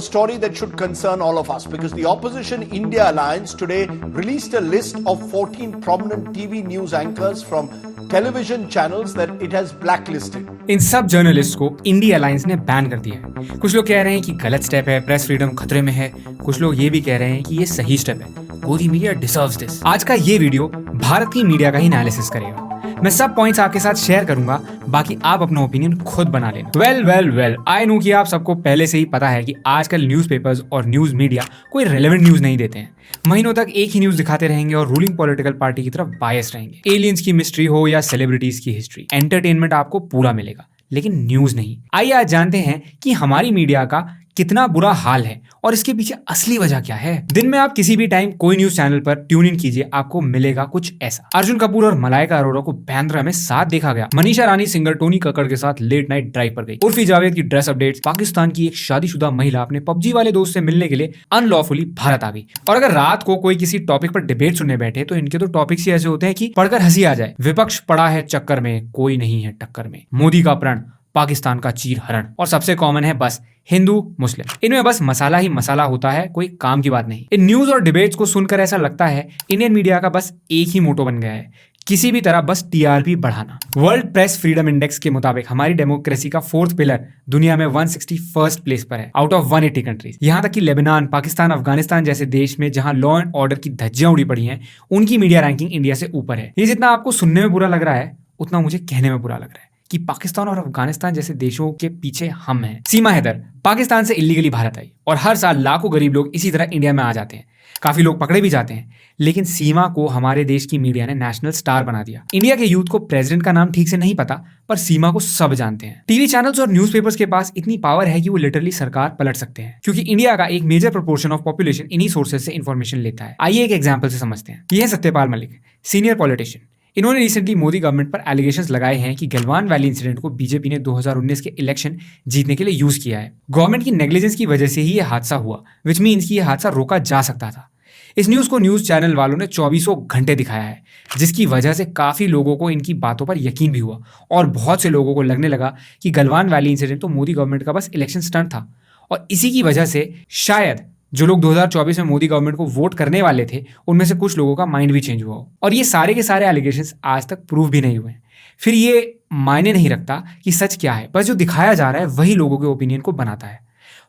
story that should concern all of us because the Opposition India Alliance today released a list of 14 prominent TV news anchors from television channels that it has blacklisted. इन सब journalist को India alliance ने ban कर दिया है। कुछ लोग कह रहे हैं कि गलत स्टेप है, प्रेस फ्रीडम खतरे में है। कुछ लोग ये भी कह रहे हैं कि ये सही स्टेप है, गोदी मीडिया डिजर्व्स दिस। आज का ये वीडियो भारत की मीडिया का ही एनालिसिस करेगा। मैं सब पॉइंट्स आपके साथ शेयर करूंगा, बाकी आप अपना ओपिनियन खुद बना लेना। वेल आई नो कि आप सबको पहले से ही पता है कि आजकल न्यूज़पेपर्स और न्यूज़ मीडिया कोई रेलेवेंट न्यूज़ नहीं देते हैं। महीनों तक एक ही न्यूज़ दिखाते रहेंगे और रूलिंग पॉलिटिकल पार्टी की तरफ बायस रहेंगे। एलियंस की मिस्ट्री हो या सेलिब्रिटीज की हिस्ट्री, एंटरटेनमेंट आपको पूरा मिलेगा लेकिन न्यूज़ नहीं। आइए आज जानते हैं कि हमारी मीडिया का कितना बुरा हाल है और इसके पीछे असली वजह क्या है। दिन में आप किसी भी टाइम कोई न्यूज चैनल पर ट्यून इन कीजिए, आपको मिलेगा कुछ ऐसा। अर्जुन कपूर और मलाइका अरोरा को बांद्रा में साथ देखा गया। मनीषा रानी सिंगर टोनी कक्कड़ के साथ लेट नाइट ड्राइव पर गई। उर्फी जावेद की ड्रेस अपडेट्स। पाकिस्तान की एक शादीशुदा महिला अपने पबजी वाले दोस्त से मिलने के लिए अनलॉफुली भारत आ गई। और अगर रात को कोई किसी टॉपिक पर डिबेट सुनने बैठे तो इनके तो टॉपिक्स ही ऐसे होते हैं कि पढ़कर हंसी आ जाए। विपक्ष पड़ा है चक्कर में, कोई नहीं है टक्कर में। मोदी का प्रण, पाकिस्तान का चीर हरण। और सबसे कॉमन है बस हिंदू मुस्लिम। इनमें बस मसाला ही मसाला होता है, कोई काम की बात नहीं। इन न्यूज और डिबेट्स को सुनकर ऐसा लगता है इंडियन मीडिया का बस एक ही मोटो बन गया है, किसी भी तरह बस टीआरपी बढ़ाना। वर्ल्ड प्रेस फ्रीडम इंडेक्स के मुताबिक हमारी डेमोक्रेसी का 4th पिलर दुनिया में 161st प्लेस पर है आउट ऑफ 180 कंट्रीज। यहां तक कि लेबनान, पाकिस्तान, अफगानिस्तान जैसे देश में जहां लॉ एंड ऑर्डर की धज्जियां उड़ी पड़ी हैं, उनकी मीडिया रैंकिंग इंडिया से ऊपर है। ये जितना आपको सुनने में बुरा लग रहा है उतना मुझे कहने में बुरा लग रहा है कि पाकिस्तान और अफगानिस्तान जैसे देशों के पीछे हम हैं। सीमा हैदर पाकिस्तान से इलीगली भारत आई और हर साल लाखों गरीब लोग इसी तरह इंडिया में आ जाते हैं। काफी लोग पकड़े भी जाते हैं, लेकिन सीमा को हमारे देश की मीडिया ने नेशनल स्टार बना दिया। इंडिया के यूथ को प्रेसिडेंट का नाम ठीक से नहीं पता, पर सीमा को सब जानते हैं। टीवी चैनल्स और न्यूज़पेपर्स के पास इतनी पावर है कि वो लिटरली सरकार पलट सकते हैं, क्योंकि इंडिया का एक मेजर प्रोपोर्शन ऑफ पॉपुलेशन इन्हीं सोर्सेज से इंफॉर्मेशन लेता है। आइए एक एग्जाम्पल से समझते हैं। ये है सत्यपाल मलिक, सीनियर पॉलिटिशियन। इन्होंने रिसेंटली मोदी गवर्नमेंट पर एलिगेशंस लगाए हैं कि गलवान वैली इंसिडेंट को बीजेपी ने 2019 के इलेक्शन जीतने के लिए यूज किया है। गवर्नमेंट की नेग्लिजेंस की वजह से ही यह हादसा हुआ, विच मीन्स कि यह हादसा रोका जा सकता था। इस न्यूज़ को न्यूज़ चैनल वालों ने 24 घंटे दिखाया है, जिसकी वजह से काफ़ी लोगों को इनकी बातों पर यकीन भी हुआ और बहुत से लोगों को लगने लगा कि गलवान वैली इंसिडेंट तो मोदी गवर्नमेंट का बस इलेक्शन स्टंट था। और इसी की वजह से शायद जो लोग 2024 में मोदी गवर्नमेंट को वोट करने वाले थे, उनमें से कुछ लोगों का माइंड भी चेंज हुआ। और ये सारे के सारे एलिगेशंस आज तक प्रूव भी नहीं हुए। फिर ये मायने नहीं रखता कि सच क्या है, बस जो दिखाया जा रहा है वही लोगों के ओपिनियन को बनाता है।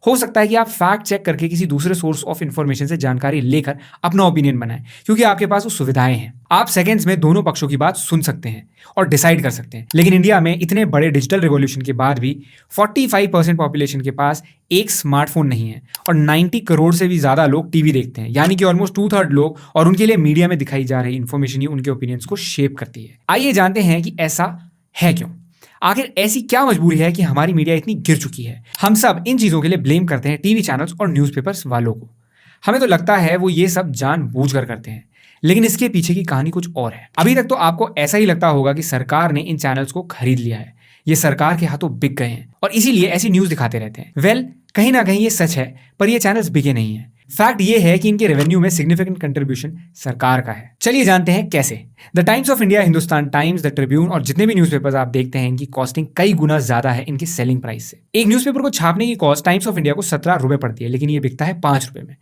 हो सकता है कि आप फैक्ट चेक करके किसी दूसरे सोर्स ऑफ इंफॉर्मेशन से जानकारी लेकर अपना ओपिनियन बनाएं, क्योंकि आपके पास वो सुविधाएं हैं। आप सेकंड्स में दोनों पक्षों की बात सुन सकते हैं और डिसाइड कर सकते हैं। लेकिन इंडिया में इतने बड़े डिजिटल रिवॉल्यूशन के बाद भी 45% पॉपुलेशन के पास एक स्मार्टफोन नहीं है और 90 करोड़ से भी ज्यादा लोग टीवी देखते हैं, यानी कि ऑलमोस्ट 2/3 लोग, और उनके लिए मीडिया में दिखाई जा रही इंफॉर्मेशन ही उनके ओपिनियंस को शेप करती है। आइए जानते हैं कि ऐसा है क्यों। आखिर ऐसी क्या मजबूरी है कि हमारी मीडिया इतनी गिर चुकी है। हम सब इन चीजों के लिए ब्लेम करते हैं टीवी चैनल्स और न्यूज़पेपर्स वालों को। हमें तो लगता है वो ये सब जानबूझकर करते हैं, लेकिन इसके पीछे की कहानी कुछ और है। अभी तक तो आपको ऐसा ही लगता होगा कि सरकार ने इन चैनल्स को खरीद लिया है, ये सरकार के हाथों बिक गए हैं और इसीलिए ऐसी न्यूज दिखाते रहते हैं। कहीं ना कहीं ये सच है, पर ये चैनल्स बिके नहीं है। फैक्ट ये है कि इनके रेवेन्यू में सिग्निफिकेंट कंट्रीब्यूशन सरकार का है। चलिए जानते हैं कैसे। The times of India, Hindustan times, the Tribune और जितने भी न्यूज़पेपर्स आप देखते हैं, इनकी कॉस्टिंग कई गुना ज्यादा है इनकी सेलिंग प्राइस से। एक न्यूज़पेपर को छापने की कॉस्ट टाइम्स ऑफ इंडिया को 17 रुपए पड़ती है, लेकिन ये बिकता है 5 रुपए में।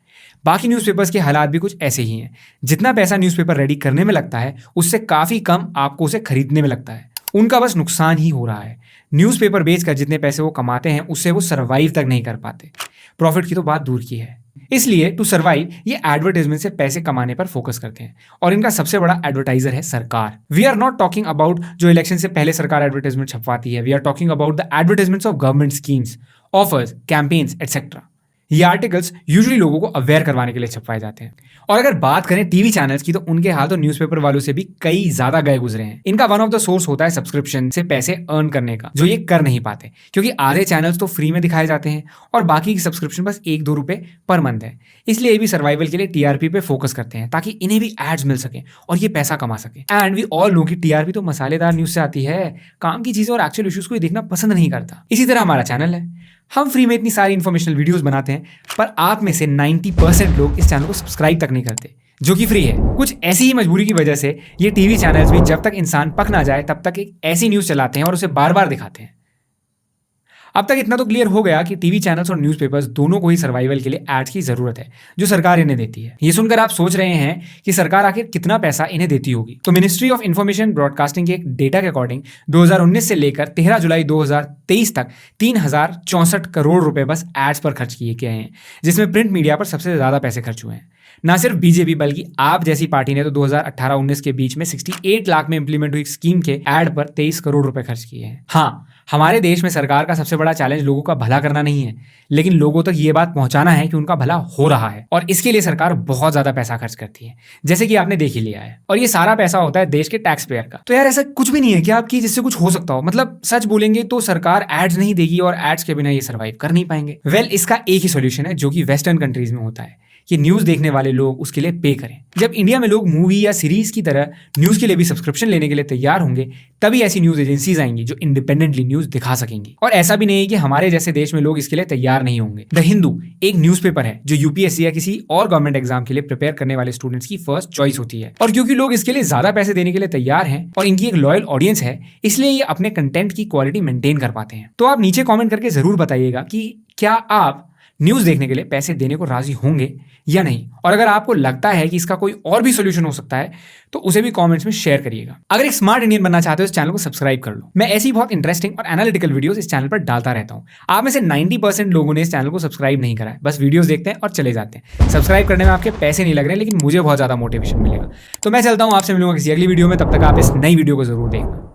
बाकी न्यूज़पेपर्स के हालात भी कुछ ऐसे ही हैं। जितना पैसा न्यूज़पेपर रेडी करने में लगता है, उससे काफी कम आपको उसे खरीदने में लगता है। उनका बस नुकसान ही हो रहा है। न्यूज़पेपर बेचकर जितने पैसे वो कमाते हैं, उससे वो सर्वाइव तक नहीं कर पाते। प्रॉफिट की तो बात दूर की है। इसलिए टू सर्वाइव ये एडवर्टाइजमेंट से पैसे कमाने पर फोकस करते हैं और इनका सबसे बड़ा एडवर्टाइजर है सरकार। We are not talking about जो इलेक्शन से पहले सरकार एडवर्टाइजमेंट छपवाती है। We are talking about the advertisements of government schemes, offers, campaigns etcetera. ये आर्टिकल्स यूजुअली लोगों को अवेयर करवाने के लिए छपवाए जाते हैं। और अगर बात करें टीवी चैनल्स की, तो उनके हाल तो न्यूज़पेपर वालों से भी कई ज्यादा गए गुजरे हैं। इनका वन ऑफ द सोर्स होता है सब्सक्रिप्शन से पैसे अर्न करने का, जो ये कर नहीं पाते, क्योंकि आधे चैनल्स तो फ्री में दिखाए जाते हैं और बाकी की सब्सक्रिप्शन बस 1-2 रुपए पर मंथ है। इसलिए ये भी सर्वाइवल के लिए टीआरपी पे फोकस करते हैं, ताकि इन्हें भी एड्स मिल सके और ये पैसा कमा सके। एंड वी ऑल नो कि टीआरपी तो मसालेदार न्यूज से आती है, काम की चीजें और एक्चुअल इश्यूज को देखना पसंद नहीं करता। इसी तरह हमारा चैनल है। हम फ्री में इतनी सारी इन्फॉर्मेशनल वीडियोस बनाते हैं, पर आप में से 90% लोग इस चैनल को सब्सक्राइब तक नहीं करते, जो कि फ्री है। कुछ ऐसी ही मजबूरी की वजह से ये टीवी चैनल्स भी जब तक इंसान पक ना जाए तब तक एक ऐसी न्यूज चलाते हैं और उसे बार बार दिखाते हैं। अब तक इतना तो क्लियर हो गया कि टीवी चैनल्स और न्यूज़पेपर्स दोनों को ही सर्वाइवल के लिए एड्स की जरूरत है जो सरकार इन्हें देती है। ये सुनकर आप सोच रहे हैं कि सरकार आखिर कितना पैसा इन्हें देती होगी। तो मिनिस्ट्री ऑफ इंफॉर्मेशन ब्रॉडकास्टिंग के एक डेटा के अकॉर्डिंग 2019 से लेकर 13 जुलाई 2023 तक 3064 करोड़ रुपए बस एड्स पर खर्च किए गए हैं, जिसमें प्रिंट मीडिया पर सबसे ज्यादा पैसे खर्च हुए हैं। ना सिर्फ बीजेपी बल्कि आप जैसी पार्टी ने तो 2018-19 के बीच में 68 लाख में इंप्लीमेंट हुई स्कीम के एड पर 23 करोड़ रुपए खर्च किए हैं। हाँ, हमारे देश में सरकार का सबसे बड़ा चैलेंज लोगों का भला करना नहीं है, लेकिन लोगों तक ये बात पहुंचाना है कि उनका भला हो रहा है, और इसके लिए सरकार बहुत ज्यादा पैसा खर्च करती है, जैसे कि आपने देख ही लिया है। और ये सारा पैसा होता है देश के टैक्स पेयर का। तो यार ऐसा कुछ भी नहीं है क्या आपकी जिससे कुछ हो सकता हो। मतलब सच बोलेंगे तो सरकार एड्स नहीं देगी और एड्स के बिना ये सर्वाइव कर नहीं पाएंगे। वेल, इसका एक ही सोल्यूशन है जो कि वेस्टर्न कंट्रीज में होता है कि न्यूज़ देखने वाले लोग उसके लिए पे करें। जब इंडिया में लोग मूवी या सीरीज की तरह न्यूज़ के लिए भी सब्सक्रिप्शन लेने के लिए तैयार होंगे, तभी ऐसी न्यूज़ एजेंसीज आएंगी जो इंडिपेंडेंटली न्यूज़ दिखा सकेंगी। और ऐसा भी नहीं है कि हमारे जैसे देश में लोग इसके लिए तैयार नहीं होंगे। द हिंदू एक न्यूज़पेपर है जो यूपीएससी या किसी और गवर्नमेंट एग्जाम के लिए प्रिपेयर करने वाले स्टूडेंट्स की फर्स्ट चॉइस होती है। और क्योंकि लोग इसके लिए ज्यादा पैसे देने के लिए तैयार हैं और इनकी एक लॉयल ऑडियंस है, इसलिए ये अपने कंटेंट की क्वालिटी मेंटेन कर पाते हैं। तो आप नीचे कॉमेंट करके जरूर बताइएगा कि क्या आप न्यूज़ देखने के लिए पैसे देने को राजी होंगे या नहीं। और अगर आपको लगता है कि इसका कोई और भी सोल्यूशन हो सकता है तो उसे भी कमेंट्स में शेयर करिएगा। अगर एक स्मार्ट इंडियन बनना चाहते हो इस चैनल को सब्सक्राइब कर लो। मैं ऐसी बहुत इंटरेस्टिंग और एनालिटिकल वीडियोस इस चैनल पर डालता रहता हूं। आप में से 90% लोगों ने इस चैनल को सब्सक्राइब नहीं करा है, बस वीडियोस देखते हैं और चले जाते हैं। सब्सक्राइब करने में आपके पैसे नहीं लग रहे, लेकिन मुझे बहुत ज्यादा मोटिवेशन मिलेगा। तो मैं चलता हूं, आपसे मिलूंगा किसी अगली वीडियो में। तब तक आप इस नई वीडियो को जरूर देखना।